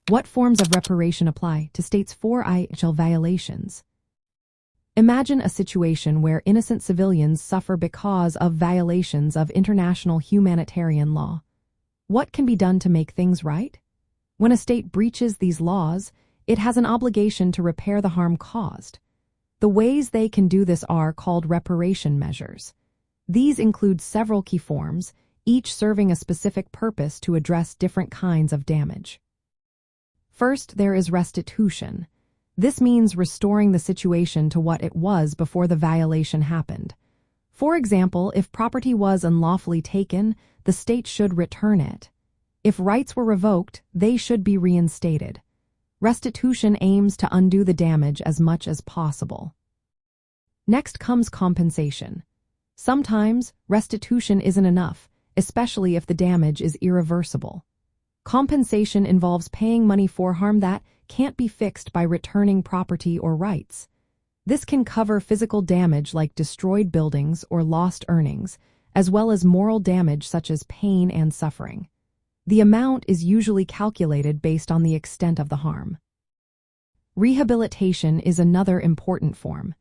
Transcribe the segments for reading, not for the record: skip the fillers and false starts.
What forms of reparation apply to states for IHL violations? Imagine a situation where innocent civilians suffer because of violations of international humanitarian law. What can be done to make things right? When a state breaches these laws, it has an obligation to repair the harm caused. The ways they can do this are called reparation measures. These include several key forms, each serving a specific purpose to address different kinds of damage. First, there is restitution. This means restoring the situation to what it was before the violation happened. For example, if property was unlawfully taken, the state should return it. If rights were revoked, they should be reinstated. Restitution aims to undo the damage as much as possible. Next comes compensation. Sometimes, restitution isn't enough, especially if the damage is irreversible. Compensation involves paying money for harm that can't be fixed by returning property or rights. This can cover physical damage like destroyed buildings or lost earnings, as well as moral damage such as pain and suffering. The amount is usually calculated based on the extent of the harm. Rehabilitation is another important form.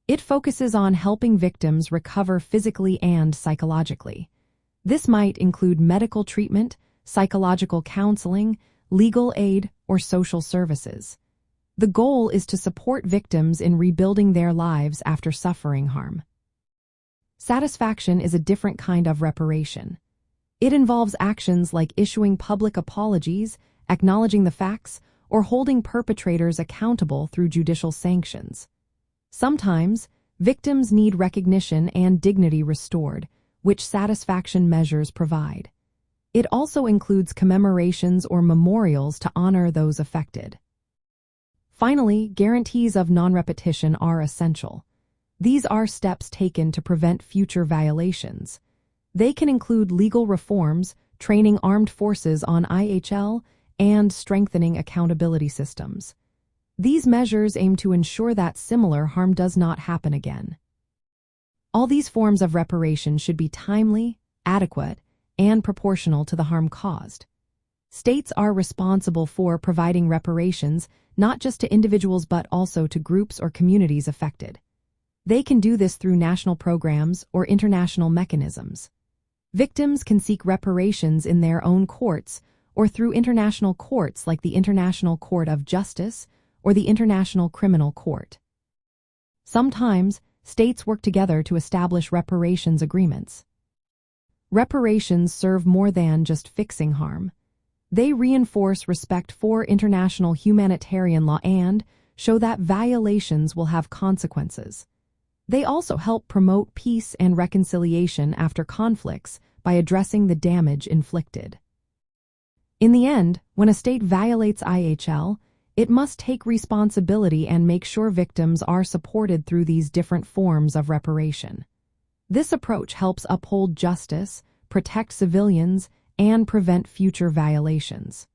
It focuses on helping victims recover physically and psychologically. This might include medical treatment, psychological counseling, legal aid, or social services. The goal is to support victims in rebuilding their lives after suffering harm. Satisfaction is a different kind of reparation. It involves actions like issuing public apologies, acknowledging the facts, or holding perpetrators accountable through judicial sanctions. Sometimes, victims need recognition and dignity restored, which satisfaction measures provide. It also includes commemorations or memorials to honor those affected. Finally, guarantees of non-repetition are essential. These are steps taken to prevent future violations. They can include legal reforms, training armed forces on IHL, and strengthening accountability systems. These measures aim to ensure that similar harm does not happen again. All these forms of reparation should be timely, adequate, and proportional to the harm caused. States are responsible for providing reparations not just to individuals but also to groups or communities affected. They can do this through national programs or international mechanisms. Victims can seek reparations in their own courts or through international courts like the International Court of Justice or the International Criminal Court. Sometimes, states work together to establish reparations agreements. Reparations serve more than just fixing harm. They reinforce respect for international humanitarian law and show that violations will have consequences. They also help promote peace and reconciliation after conflicts by addressing the damage inflicted. In the end, when a state violates IHL, it must take responsibility and make sure victims are supported through these different forms of reparation. This approach helps uphold justice, protect civilians, and prevent future violations.